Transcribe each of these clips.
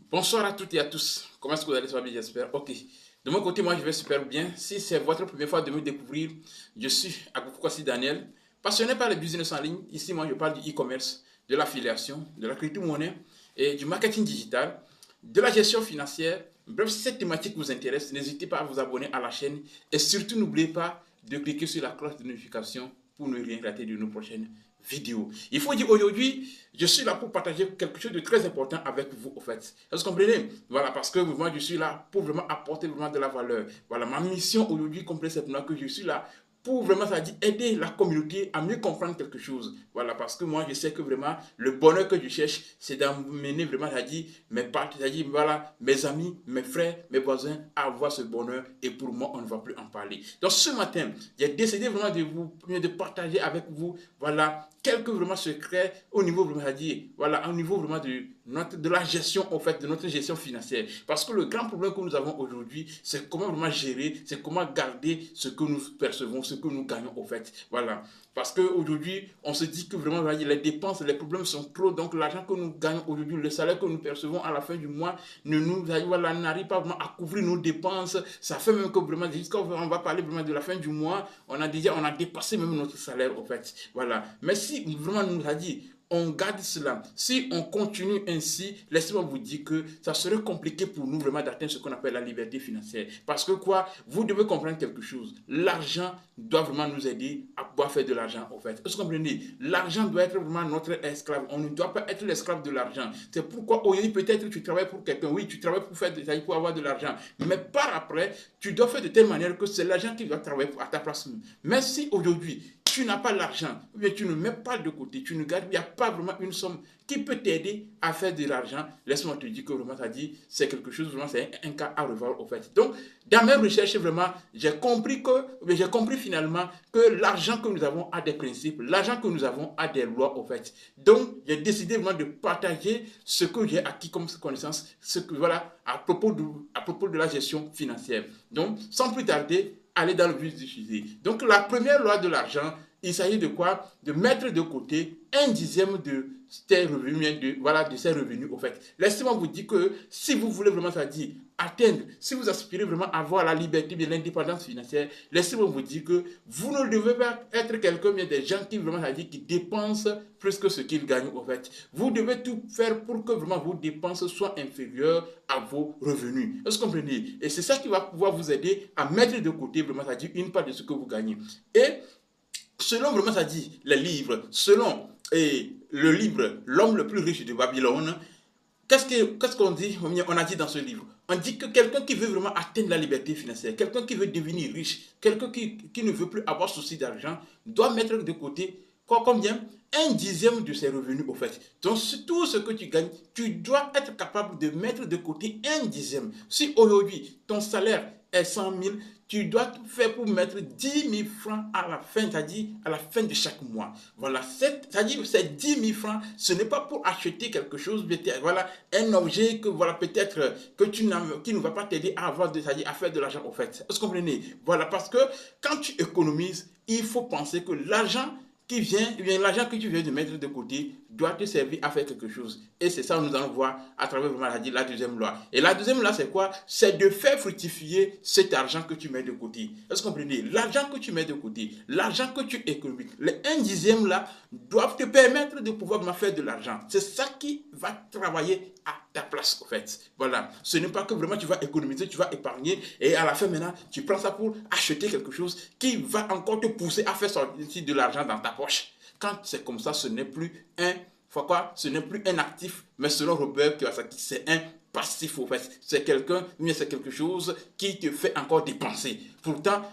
Bonsoir à toutes et à tous. Comment est-ce que vous allez? Ça va bien, j'espère. Ok. De mon côté, moi, je vais super bien. Si c'est votre première fois de me découvrir, je suis Agoufoukassi Daniel, passionné par le business en ligne. Ici, moi, je parle du e-commerce, de l'affiliation, de la crypto-monnaie et du marketing digital, de la gestion financière. Bref, si cette thématique vous intéresse, n'hésitez pas à vous abonner à la chaîne et surtout, n'oubliez pas de cliquer sur la cloche de notification pour ne rien rater de nos prochaines vidéos. Il faut dire aujourd'hui, je suis là pour partager quelque chose de très important avec vous, en fait. Est-ce que vous comprenez? Voilà, parce que moi, je suis là pour vraiment apporter vraiment de la valeur. Voilà, ma mission aujourd'hui, comprenez simplement que je suis là pour vraiment, ça dit, aider la communauté à mieux comprendre quelque chose. Voilà, parce que moi, je sais que vraiment, le bonheur que je cherche, c'est d'amener vraiment, ça dit, mes partenaires, ça dit, voilà, mes amis, mes frères, mes voisins à avoir ce bonheur. Et pour moi, on ne va plus en parler. Donc, ce matin, j'ai décidé vraiment de partager avec vous, voilà, quelques vraiment secrets au niveau vraiment, ça dit, voilà, au niveau vraiment de la gestion, en fait, de notre gestion financière. Parce que le grand problème que nous avons aujourd'hui, c'est comment vraiment gérer, c'est comment garder ce que nous percevons, ce que nous gagnons, en fait. Voilà. Parce qu'aujourd'hui, on se dit que vraiment, les dépenses, les problèmes sont trop. Donc, l'argent que nous gagnons aujourd'hui, le salaire que nous percevons à la fin du mois, ne nous, voilà, n'arrive pas vraiment à couvrir nos dépenses. Ça fait même que vraiment, quand on va parler vraiment de la fin du mois, on a dépassé même notre salaire, en fait. Voilà. Mais si vraiment nous a dit, on garde cela. Si on continue ainsi, laissez-moi vous dire que ça serait compliqué pour nous vraiment d'atteindre ce qu'on appelle la liberté financière. Parce que quoi, vous devez comprendre quelque chose. L'argent doit vraiment nous aider à pouvoir faire de l'argent, en fait. Est-ce que vous comprenez? L'argent doit être vraiment notre esclave. On ne doit pas être l'esclave de l'argent. C'est pourquoi aujourd'hui, peut-être tu travailles pour quelqu'un. Oui, tu travailles pour faire pour avoir de l'argent. Mais par après, tu dois faire de telle manière que c'est l'argent qui doit travailler à ta place. Mais si aujourd'hui, tu n'as pas l'argent, ou bien tu ne mets pas de côté, tu ne gardes, il n'y a pas vraiment une somme qui peut t'aider à faire de l'argent, laisse-moi te dire que vraiment, ça dit, c'est quelque chose, vraiment, c'est un cas à revoir, au fait. Donc, dans mes recherches, vraiment, j'ai compris finalement que l'argent que nous avons a des principes, l'argent que nous avons a des lois, au fait. Donc, j'ai décidé vraiment de partager ce que j'ai acquis comme connaissance, ce que, voilà, à propos de la gestion financière. Donc, sans plus tarder, aller dans le vif du sujet. Donc, la première loi de l'argent, il s'agit de quoi? De mettre de côté un dixième de tes revenus, voilà, de ces revenus, au fait. Laissez-moi vous dire que si vous voulez vraiment, ça dit, atteindre, si vous aspirez vraiment à avoir la liberté de l'indépendance financière, laissez-moi vous dire que vous ne devez pas être quelqu'un, mais des gens qui vraiment, ça dit, qui dépensent plus que ce qu'ils gagnent, au fait. Vous devez tout faire pour que vraiment vos dépenses soient inférieures à vos revenus. Est-ce que vous comprenez? Et c'est ça qui va pouvoir vous aider à mettre de côté vraiment, ça dit, une part de ce que vous gagnez. Et selon vraiment, ça dit, les livres, selon le livre L'homme le plus riche de Babylone, qu'est-ce qu'on dit? On a dit dans ce livre. On dit que quelqu'un qui veut vraiment atteindre la liberté financière, quelqu'un qui veut devenir riche, quelqu'un qui ne veut plus avoir souci d'argent, doit mettre de côté combien? Un dixième de ses revenus, au fait. Donc, tout ce que tu gagnes, tu dois être capable de mettre de côté un dixième. Si aujourd'hui, ton salaire est 100 000, tu dois tout faire pour mettre 10 000 francs à la fin, c'est-à-dire à la fin de chaque mois. Voilà, c'est-à-dire ces 10 000 francs, ce n'est pas pour acheter quelque chose, voilà, un objet que voilà, peut-être que qui ne va pas t'aider à avoir, c'est-à-dire à faire de l'argent, au fait. Est-ce que vous comprenez? Voilà, parce que quand tu économises, il faut penser que l'argent qui vient, eh bien, l'argent que tu viens de mettre de côté doit te servir à faire quelque chose. Et c'est ça que nous allons voir à travers la deuxième loi. Et la deuxième loi, c'est quoi? C'est de faire fructifier cet argent que tu mets de côté. Est-ce que vous comprenez? L'argent que tu mets de côté, l'argent que tu économises, les 1 dixième là, doivent te permettre de pouvoir faire de l'argent. C'est ça qui va travailler à ta place, en fait. Voilà. Ce n'est pas que vraiment tu vas économiser, tu vas épargner et à la fin maintenant, tu prends ça pour acheter quelque chose qui va encore te pousser à faire sortir de l'argent dans ta poche. Quand c'est comme ça, ce n'est plus un, quoi, ce n'est plus un actif, mais selon Robert Kiyosaki, c'est un passif, en fait. C'est quelqu'un, mais c'est quelque chose qui te fait encore dépenser. Pourtant,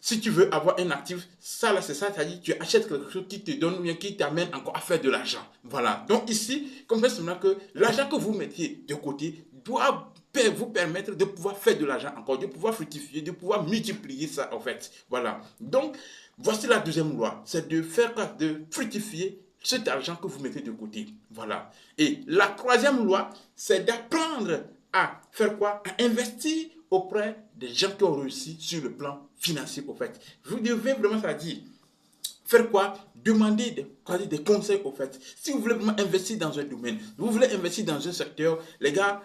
si tu veux avoir un actif, ça là c'est ça, c'est-à-dire tu achètes quelque chose qui te donne, bien qui t'amène encore à faire de l'argent. Voilà. Donc ici, comprenez seulement que l'argent que vous mettiez de côté doit vous permettre de pouvoir faire de l'argent encore, de pouvoir fructifier, de pouvoir multiplier ça en fait. Voilà. Donc, voici la deuxième loi, c'est de faire de fructifier cet argent que vous mettez de côté. Voilà. Et la troisième loi, c'est d'apprendre à faire quoi? À investir auprès des gens qui ont réussi sur le plan financier, au fait. Vous devez vraiment, ça dire, faire quoi? Demander des conseils au fait. Si vous voulez vraiment investir dans un domaine, vous voulez investir dans un secteur, les gars,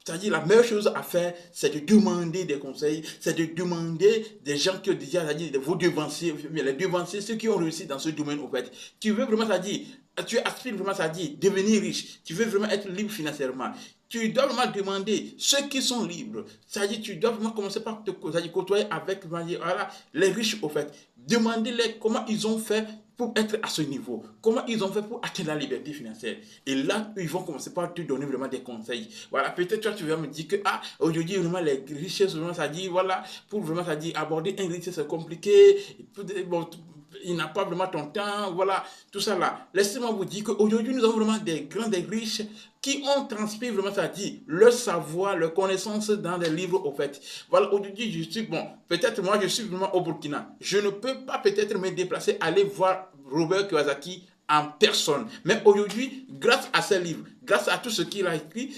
c'est-à-dire la meilleure chose à faire, c'est de demander des conseils, c'est de demander des gens qui ont déjà, c'est-à-dire vos devanciers, les devanciers, ceux qui ont réussi dans ce domaine au fait. Tu veux vraiment, c'est-à-dire, tu aspires vraiment, c'est-à-dire devenir riche, tu veux vraiment être libre financièrement. Tu dois vraiment demander ceux qui sont libres. C'est-à-dire, tu dois vraiment commencer par te côtoyer avec voilà, les riches au fait. Demandez-les comment ils ont fait pour être à ce niveau. Comment ils ont fait pour atteindre la liberté financière. Et là, ils vont commencer par te donner vraiment des conseils. Voilà, peut-être toi, tu vas me dire que, aujourd'hui, vraiment, les richesses, vraiment, ça dit, voilà, pour vraiment, ça dit, aborder une richesse, c'est compliqué. Bon, il n'a pas vraiment ton temps, voilà, tout ça là. Laissez-moi vous dire qu'aujourd'hui, nous avons vraiment des grands, des riches qui ont transmis vraiment, ça dit, leur savoir, leur connaissance dans des livres, au fait. Voilà, aujourd'hui, je suis, bon, peut-être moi, je suis vraiment au Burkina. Je ne peux pas peut-être me déplacer, aller voir Robert Kiyosaki en personne. Mais aujourd'hui, grâce à ses livres, grâce à tout ce qu'il a écrit,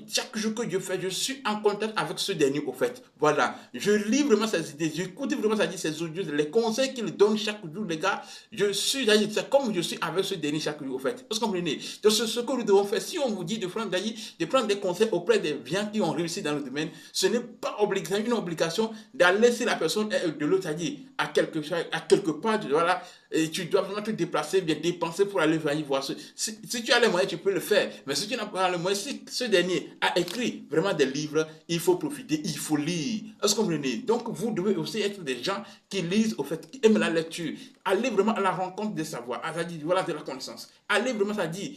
chaque jour que je fais, je suis en contact avec ce dernier au fait. Voilà, je lis vraiment ses idées, j'écoute vraiment ses audios, les conseils qu'il donne chaque jour, les gars. C'est comme je suis avec ce dernier chaque jour au fait. Vous comprenez? Donc, ce que nous devons faire, si on vous dit de prendre des conseils auprès des gens qui ont réussi dans le domaine, ce n'est pas une obligation d'aller si la personne est de l'autre, c'est-à-dire à quelque part, voilà, et tu dois vraiment te déplacer, bien dépenser pour aller voir. Si tu as les moyens, tu peux le faire. Mais si tu n'as pas les moyens, si ce dernier a écrit vraiment des livres, il faut profiter, il faut lire. Est-ce que vous comprenez? Donc, vous devez aussi être des gens qui lisent, au fait, qui aiment la lecture. Allez vraiment à la rencontre des savoirs, c'est-à-dire, voilà, de la connaissance. Allez vraiment, c'est-à-dire,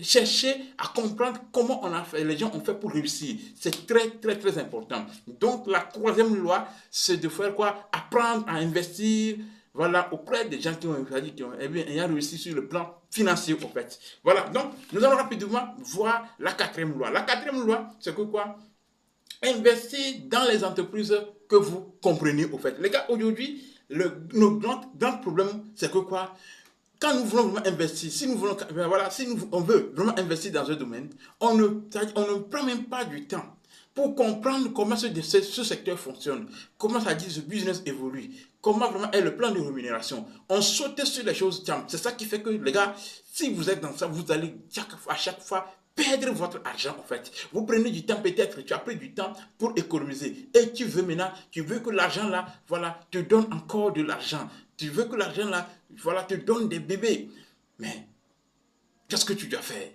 chercher à comprendre comment les gens ont fait pour réussir. C'est très, très, très important. Donc, la troisième loi, c'est de faire quoi? Apprendre à investir, voilà, auprès des gens qui ont réussi sur le plan financier, au fait. Voilà, donc, nous allons rapidement voir la quatrième loi. La quatrième loi, c'est que quoi? Investir dans les entreprises que vous comprenez, au fait. Les gars, aujourd'hui, nos grands problèmes, c'est que quoi? Quand nous voulons vraiment investir, si nous voulons, voilà, si on veut vraiment investir dans un domaine, on ne prend même pas du temps pour comprendre comment ce secteur fonctionne, comment ça dit ce business évolue, comment vraiment est le plan de rémunération. On saute sur les choses, c'est ça qui fait que les gars, si vous êtes dans ça, vous allez à chaque fois perdre votre argent en fait. Vous prenez du temps, peut-être tu as pris du temps pour économiser et tu veux que l'argent là, voilà, te donne encore de l'argent. Tu veux que l'argent là, voilà, te donne des bébés. Mais qu'est-ce que tu dois faire?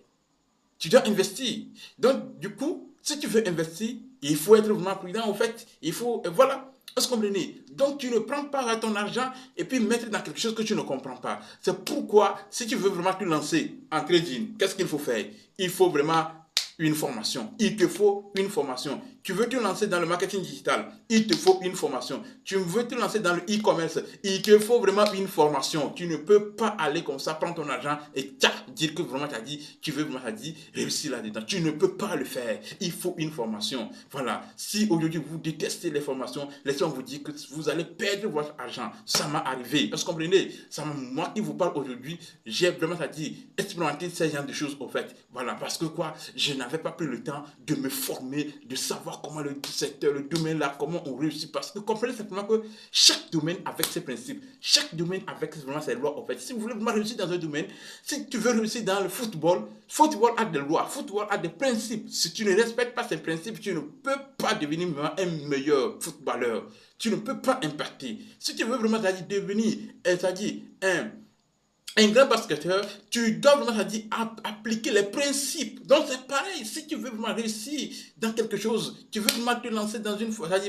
Tu dois investir. Donc du coup, si tu veux investir, il faut être vraiment prudent en fait. Il faut, voilà. Est-ce que vous comprenez? Donc tu ne prends pas ton argent et puis mettre dans quelque chose que tu ne comprends pas. C'est pourquoi, si tu veux vraiment te lancer en trading, qu'est-ce qu'il faut faire? Il faut vraiment une formation. Il te faut une formation. Tu veux te lancer dans le marketing digital, il te faut une formation. Tu veux te lancer dans le e-commerce, il te faut vraiment une formation. Tu ne peux pas aller comme ça, prendre ton argent et dire que vraiment tu veux vraiment réussir là-dedans. Tu ne peux pas le faire. Il faut une formation. Voilà. Si aujourd'hui vous détestez les formations, laissez-moi vous dire que vous allez perdre votre argent. Ça m'est arrivé. Est-ce que vous comprenez? Moi qui vous parle aujourd'hui, j'ai vraiment expérimenté ces genre de choses au fait. Voilà. Parce que quoi? Je n'avais pas pris le temps de me former, de savoir comment le secteur, le domaine là, comment on réussit. Parce que comprenez simplement que chaque domaine avec ses principes, chaque domaine avec vraiment ses lois en fait. Si vous voulez vraiment réussir dans un domaine, si tu veux réussir dans le football, football a des lois, football a des principes. Si tu ne respectes pas ces principes, tu ne peux pas devenir un meilleur footballeur. Tu ne peux pas impacter. Si tu veux vraiment devenir, c'est-à-dire un grand basketteur, tu dois vraiment appliquer les principes. Donc c'est pareil, si tu veux vraiment réussir dans quelque chose, tu veux vraiment te lancer dans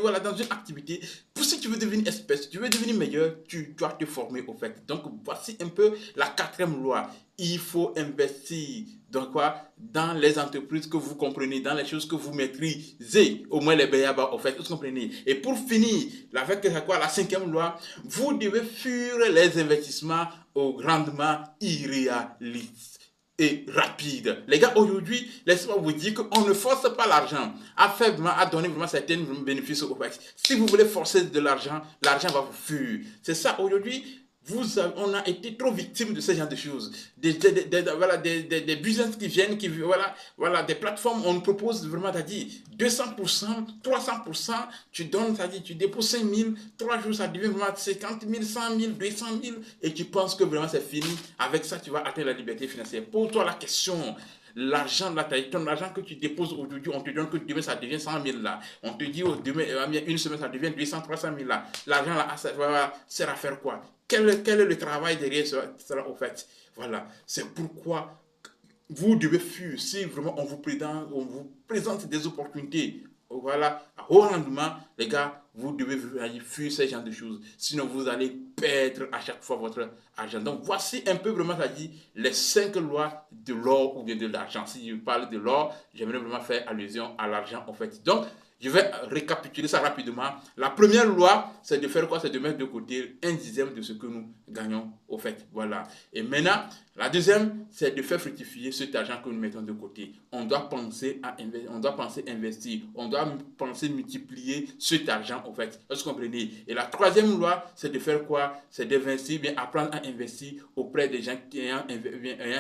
voilà, dans une activité, si tu veux devenir expert, si tu veux devenir meilleur, tu dois te former au fait. Donc voici un peu la quatrième loi. Il faut investir dans quoi? Dans les entreprises que vous comprenez, dans les choses que vous maîtrisez, au moins les béyabas, au fait, vous comprenez. Et pour finir, avec la cinquième loi, vous devez fuir les investissements au rendement irréaliste et rapide. Les gars, aujourd'hui, laissez-moi vous dire qu'on ne force pas l'argent à donner vraiment certains bénéfices au fait. Si vous voulez forcer de l'argent, l'argent va vous fuir. C'est ça, aujourd'hui, on a été trop victime de ce genre de choses. Voilà, des business qui viennent, voilà, des plateformes, on propose vraiment, c'est-à-dire 200%, 300%, tu donnes, c'est-à-dire tu déposes 5 000, 3 jours, ça devient vraiment 50 000, 100 000, 200 000, et tu penses que vraiment c'est fini. Avec ça, tu vas atteindre la liberté financière. Pose-toi la question. L'argent, là, ton argent que tu déposes aujourd'hui, on te donne que demain ça devient 100 000 là. On te dit, demain, une semaine ça devient 200, 300 000 là. L'argent là, ça sert à faire quoi? Quel est le travail derrière cela au fait? Voilà. C'est pourquoi vous devez fuir. Si vraiment on vous présente des opportunités, voilà, à haut rendement, les gars, vous devez fuir ce genre de choses. Sinon, vous allez perdre à chaque fois votre argent. Donc, voici un peu vraiment, ça dit, les 5 lois de l'or ou bien de l'argent. Si je parle de l'or, j'aimerais vraiment faire allusion à l'argent, en fait. Donc, je vais récapituler ça rapidement. La première loi, c'est de faire quoi? C'est de mettre de côté un dixième de ce que nous gagnons, au fait. Voilà. Et maintenant, la deuxième, c'est de faire fructifier cet argent que nous mettons de côté. On doit penser à investir, on doit penser investir, on doit penser multiplier cet argent, au fait. Est-ce que vous comprenez? Et la troisième loi, c'est de faire quoi? C'est d'investir, bien apprendre à investir auprès des gens qui ayant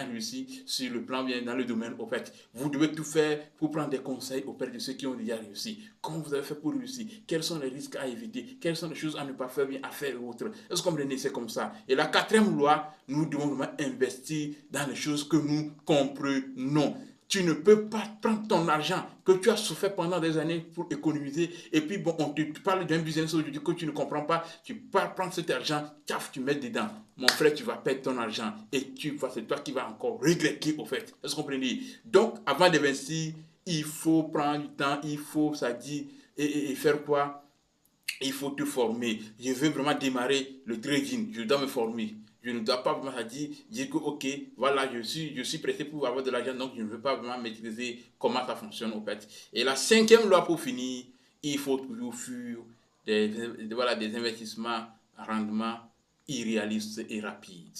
réussi sur le plan, bien dans le domaine, au fait. Vous devez tout faire pour prendre des conseils auprès de ceux qui ont déjà réussi. Comment vous avez fait pour réussir? Quels sont les risques à éviter? Quelles sont les choses à ne pas faire, bien à faire autre? Est-ce que vous comprenez? C'est comme ça. Et la quatrième loi, nous devons vraiment investir dans les choses que nous comprenons. Tu ne peux pas prendre ton argent que tu as souffert pendant des années pour économiser et puis bon, on te parle d'un business aujourd'hui que tu ne comprends pas, tu pars prendre cet argent, taf, tu mets dedans. Mon frère, tu vas perdre ton argent et c'est toi qui vas encore regretter au fait. Est-ce que vous comprenez? Donc, avant d'investir, il faut prendre du temps, il faut, ça dit, et faire quoi? Il faut te former. Je veux vraiment démarrer le trading, je dois me former. Je ne dois pas vraiment dire que, ok, voilà, je suis pressé pour avoir de l'argent, donc je ne veux pas vraiment maîtriser comment ça fonctionne au fait. Et la cinquième loi pour finir, il faut toujours fuir voilà, des investissements à rendement irréalistes et rapides.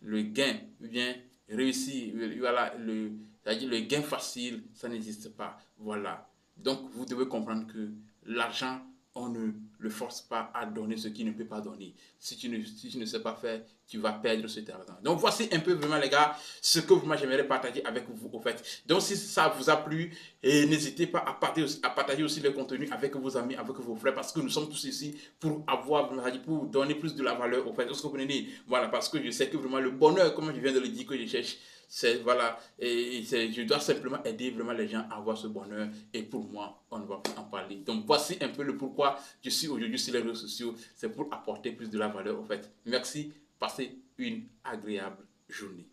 Le gain vient réussir, voilà, c'est-à-dire le gain facile, ça n'existe pas. Voilà. Donc, vous devez comprendre que l'argent, on ne le force pas à donner ce qu'il ne peut pas donner. Si tu ne sais pas faire, tu vas perdre cet argent. Donc voici un peu vraiment les gars, ce que moi j'aimerais partager avec vous au fait. Donc si ça vous a plu, n'hésitez pas à partager aussi le contenu avec vos amis, avec vos frères, parce que nous sommes tous ici pour pour donner plus de la valeur au fait. Est-ce que vous comprenez? Voilà, parce que je sais que vraiment le bonheur, comme je viens de le dire, que je cherche, c'est voilà, je dois simplement aider vraiment les gens à avoir ce bonheur et pour moi on ne va plus en parler. Donc voici un peu le pourquoi je suis aujourd'hui sur les réseaux sociaux, c'est pour apporter plus de la valeur en fait. Merci, passez une agréable journée.